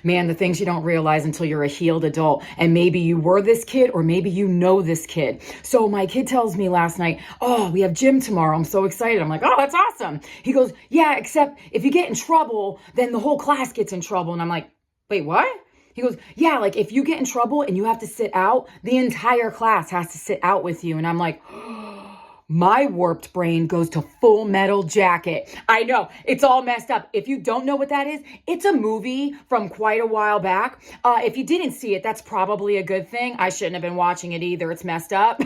Man, the things you don't realize until you're a healed adult. And maybe you were this kid or maybe you know this kid. So my kid tells me last night, oh, we have gym tomorrow. I'm so excited. I'm like, oh, that's awesome. He goes, yeah, except if you get in trouble, then the whole class gets in trouble. And I'm like, wait, what? He goes, yeah, like if you get in trouble and you have to sit out, the entire class has to sit out with you. And I'm like, my warped brain goes to Full Metal Jacket. I know, it's all messed up. If you don't know what that is, it's a movie from quite a while back. If you didn't see it, that's probably a good thing. I shouldn't have been watching it either. It's messed up.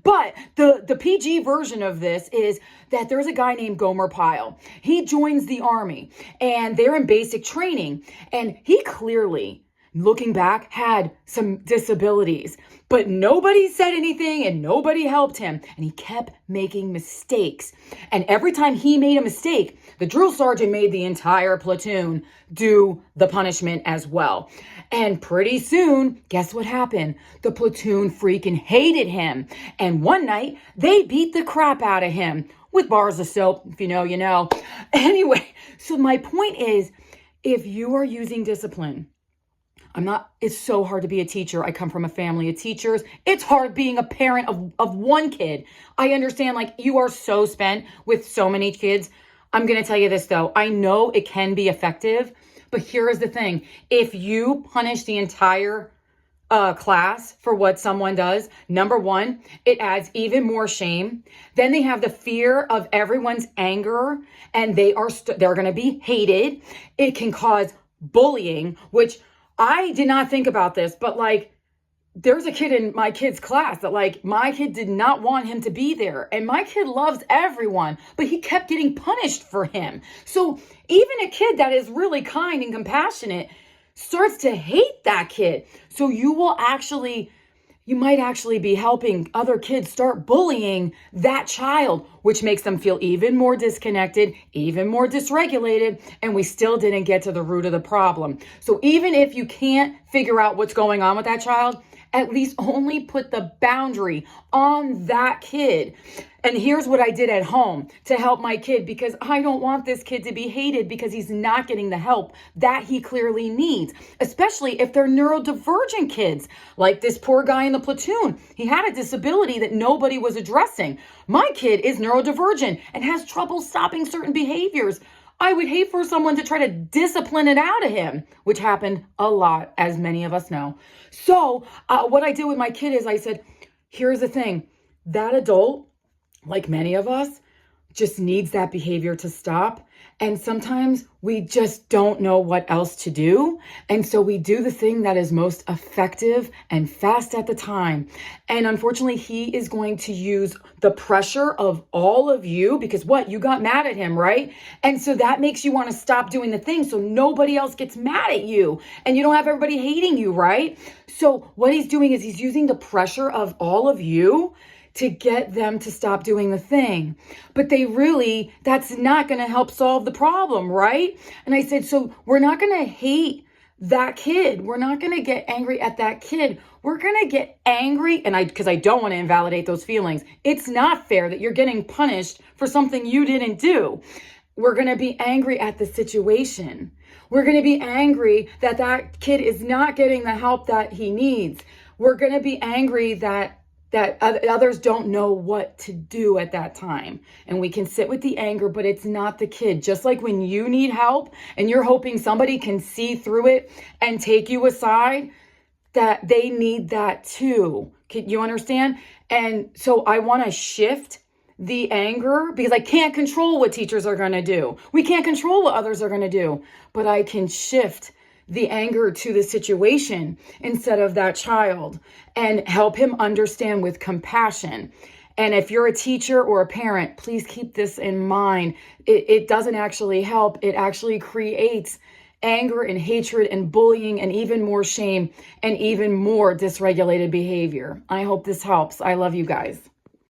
But the PG version of this is that there's a guy named Gomer Pyle. He joins the army and they're in basic training. And he clearly, looking back, had some disabilities, but nobody said anything and nobody helped him. And he kept making mistakes. And every time he made a mistake, the drill sergeant made the entire platoon do the punishment as well. And pretty soon, guess what happened? The platoon freaking hated him. And one night, they beat the crap out of him with bars of soap. If you know, you know. Anyway, so my point is, if you are using discipline, it's so hard to be a teacher. I come from a family of teachers. It's hard being a parent of one kid. I understand, like, you are so spent with so many kids. I'm going to tell you this though. I know it can be effective, but here is the thing. If you punish the entire class for what someone does, number one, it adds even more shame. Then they have the fear of everyone's anger and they're going to be hated. It can cause bullying, which I did not think about this, but like, there's a kid in my kid's class that like, my kid did not want him to be there. And my kid loves everyone, but he kept getting punished for him. So even a kid that is really kind and compassionate starts to hate that kid. So you might actually be helping other kids start bullying that child, which makes them feel even more disconnected, even more dysregulated, and we still didn't get to the root of the problem. So even if you can't figure out what's going on with that child, at least only put the boundary on that kid. And here's what I did at home to help my kid, because I don't want this kid to be hated because he's not getting the help that he clearly needs, especially if they're neurodivergent kids, like this poor guy in the platoon. He had a disability that nobody was addressing. My kid is neurodivergent and has trouble stopping certain behaviors. I would hate for someone to try to discipline it out of him, which happened a lot, as many of us know. So what I did with my kid is I said, here's the thing. That adult, like many of us, just needs that behavior to stop. And sometimes we just don't know what else to do. And so we do the thing that is most effective and fast at the time. And unfortunately, he is going to use the pressure of all of you because you got mad at him, right? And so that makes you want to stop doing the thing so nobody else gets mad at you and you don't have everybody hating you, right? So what he's doing is he's using the pressure of all of you to get them to stop doing the thing. But that's not going to help solve the problem, right? And I said, so we're not going to hate that kid. We're not going to get angry at that kid. We're going to get angry, because I don't want to invalidate those feelings. It's not fair that you're getting punished for something you didn't do. We're going to be angry at the situation. We're going to be angry that that kid is not getting the help that he needs. We're going to be angry that others don't know what to do at that time. And we can sit with the anger, but it's not the kid. Just like when you need help and you're hoping somebody can see through it and take you aside, that they need that too. Can you understand? And so I want to shift the anger because I can't control what teachers are going to do. We can't control what others are going to do, but I can shift the anger to the situation instead of that child and help him understand with compassion. And if you're a teacher or a parent, please keep this in mind. It doesn't actually help. It actually creates anger and hatred and bullying and even more shame and even more dysregulated behavior. I hope this helps. I love you guys.